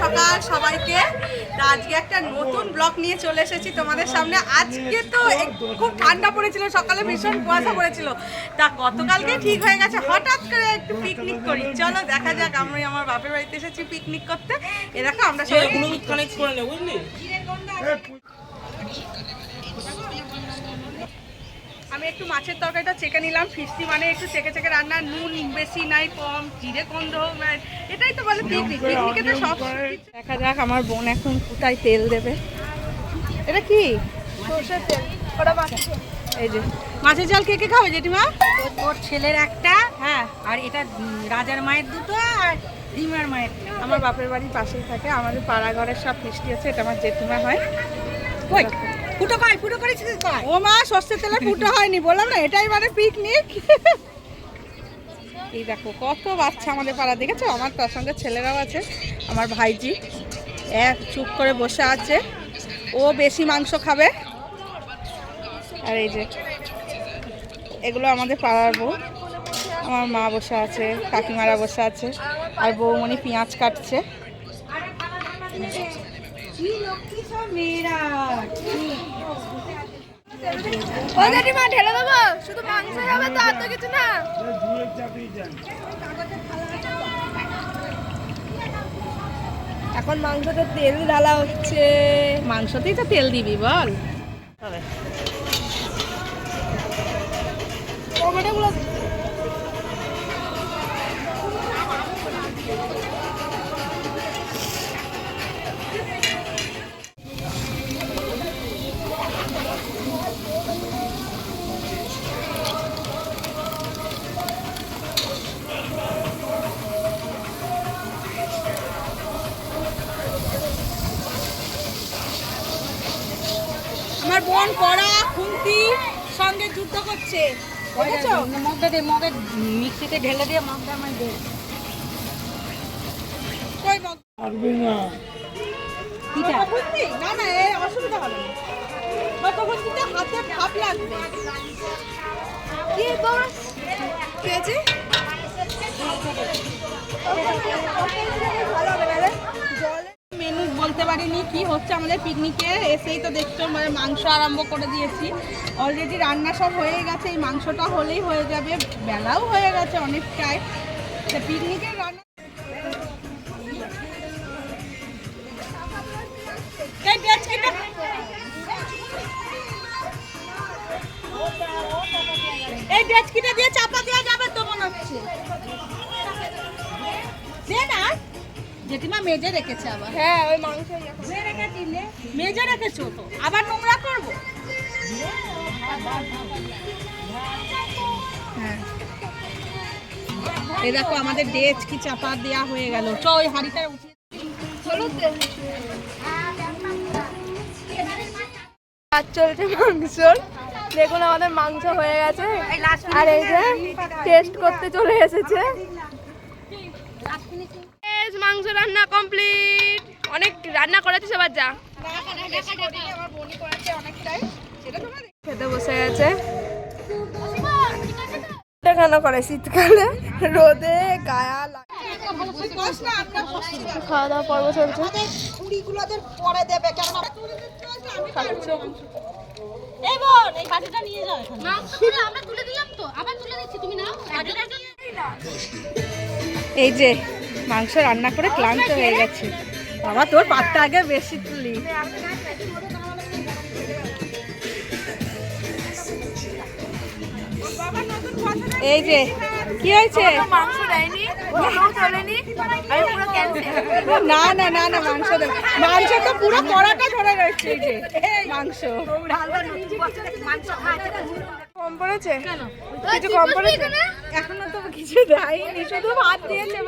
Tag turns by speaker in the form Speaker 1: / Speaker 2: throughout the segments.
Speaker 1: সকাল সবাইকে। আজকে একটা নতুন ব্লগ নিয়ে চলে এসেছি তোমাদের সামনে। আজকে তো খুব ঠান্ডা পড়েছিল, সকালে ভীষণ কুয়াশা পড়েছিল, তা গতকালকে ঠিক হয়ে গেছে। হঠাৎ করে একটু পিকনিক করি, চলো দেখা যাক। আমি আমার বাপের বাড়িতে এসেছি পিকনিক করতে। এ দেখো আমরা সবাই আমি একটু মাছের তরকারিটা চেকে নিলাম। ফিস্টি মানে একটু চেকে চেকে রান্না, নুন বেশি নাই কম, জিরে গন্ধ নাই, এটাই তো বলে পিকনিক। পিকনিকে তো সব দেখা যাক আমার বোন এখন কোথায় তেল দেবে। এটা কি? সরষের তেল। ওটা মাছের। এই যে মাছের ঝাল কে কে খাবে জেঠিমা?
Speaker 2: ওর ছেলের একটা,
Speaker 1: হ্যাঁ,
Speaker 2: আর এটা রাজার মায়ের দুটো, আর ডিমার মায়ের।
Speaker 1: আমার বাপের বাড়ির পাশেই থাকে, আমাদের পাড়া ঘরের সব ফিস্টি আছে। এটা আমার জেঠিমা হয়।
Speaker 2: কই ফুটো কয়, ফুটো করেছিস কয়?
Speaker 1: ও মা, সর্ষের তেলে ফুটো হয়নি, বললাম না এটাই মানে পিকনিক। এই দেখো কত বাচ্চা আমাদের পাড়া, দেখেছো? আমার তার সঙ্গে ছেলেরাও আছে। আমার ভাইজি এক চুপ করে বসে আছে, ও বেশি মাংস খাবে। আর এই যে এগুলো আমাদের পাড়ার বউ, আমার মা বসে আছে, কাকিমারা বসে আছে, আর বৌমণি পেঁয়াজ কাটছে। ঢেলে দেবো, শুধু মাংস হবে তো, আর তো কিছু না। এখন মাংসতে তেল ঢালা হচ্ছে। মাংসতেই তো তেল দিবি বল। টমেটোগুলো আমার বোন কড়া খুন্তি সঙ্গে যুদ্ধ করছে, বুঝেছো?
Speaker 2: মগটা দে, মগে মিক্সিতে ঢেলে দিয়ে মগটা আমায় দে।
Speaker 1: কই মগ
Speaker 3: পারবে না।
Speaker 2: কিটা?
Speaker 1: খুন্তি না না, এ অসুবিধা হবে না। কত খুন্তিতে হাতে ভাপ লাগবে। কি বস কেজি ভালো হবে না রে। মেনু বলতে পারিনি কি হচ্ছে আমাদের পিকনিকে, এসেই তো দেখছো মানে মাংস আরম্ভ করে দিয়েছি। অলরেডি রান্না সব হয়ে গেছে, এই মাংসটা হলেই হয়ে যাবে। বেলাও হয়ে গেছে অনেকটাই। পিকনিকের রান্না এই ডেচকিটা দিয়ে চাপা দেওয়া যাবে তো মনে হচ্ছে। দে না, জেঠিমা মেজে রেখেছে আবার। হ্যাঁ, ওই মাংস মেজে রেখেছো তো, আবার নোংরা করবো? হ্যাঁ, এই দেখো আমাদের ডেচকি চাপা দেওয়া হয়ে গেল। চ ওই হাঁড়িটা উঠিয়ে
Speaker 4: চলছে মাংস। দেখুন আমাদের মাংস হয়ে গেছে, আর এই যে টেস্ট করতে চলে এসেছে। মাংস রান্না কমপ্লিট। অনেক রান্না করেছে সবার, যা খেতে বসে গেছে। কেন করে শীতকালে রোদে গায়া খাওয়া দাওয়া পর্ব চলছে।
Speaker 1: এই যে মাংস রান্না করে ক্লান্ত হয়ে গেছে। বাবা তোর পাতটা আগে বেশি তুলি। এই যে কি হয়েছে?
Speaker 4: মাংস দেয়নি, চলেনি,
Speaker 1: না না না না, মাংস দেব। মাংস তো পুরো কড়াটা ধরে রয়েছে। এই যে মাংস
Speaker 4: কম পড়েছে, কিছু কম পড়েছে।
Speaker 1: এখনো তো কিছু দেয়নি, শুধু ভাত দিয়েছে।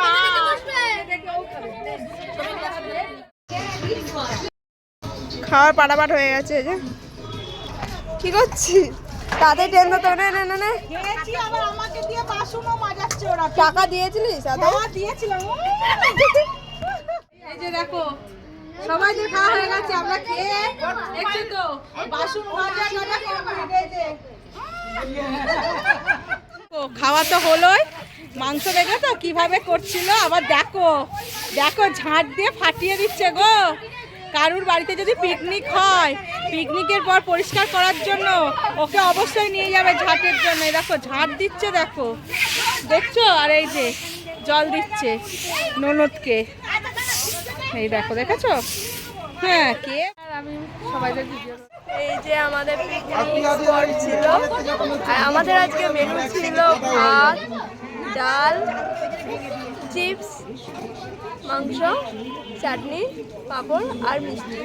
Speaker 4: খাওয়ার পাটাপাট হয়ে গেছে। এই যে কি করছি, তাদের ট্রেন তো
Speaker 1: আমাকে দিয়ে বাসনও মাজাচ্ছে ওরা।
Speaker 4: টাকা দিয়েছিলিস?
Speaker 1: দিয়েছিলাম। এই যে দেখো সবাই যে খাওয়া হয়ে গেছে, আমরা খেয়ে দেখছি তো বাসন মাজা কমপ্লিট। খাওয়া তো হলোই। মাংস দেখো তো কিভাবে করছিল, আবার দেখো দেখো ঝাঁট দিয়ে ফাটিয়ে দিচ্ছে গো। কারুর বাড়িতে যদি পিকনিক হয়, পিকনিকের পর পরিষ্কার করার জন্য ওকে অবশ্যই নিয়ে যাবে ঝাঁটের জন্য। এই দেখো ঝাঁট দিচ্ছে, দেখো দেখছো। আর এই যে জল দিচ্ছে ননদকে, এই দেখো দেখেছো। হ্যাঁ কে আমি সবাইদের ভিডিও।
Speaker 4: এই যে আমাদের পিকনিক স্পট ছিল, আর আমাদের আজকে মেনু ছিল ভাত, ডাল, চিপস, মাংস, চাটনি, পাঁপড় আর মিষ্টি।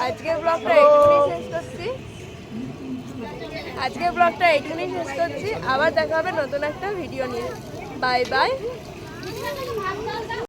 Speaker 4: আজকের ব্লগটা এইটুকুনি শেষ করছি। আবার দেখা হবে নতুন একটা ভিডিও নিয়ে। Bye bye.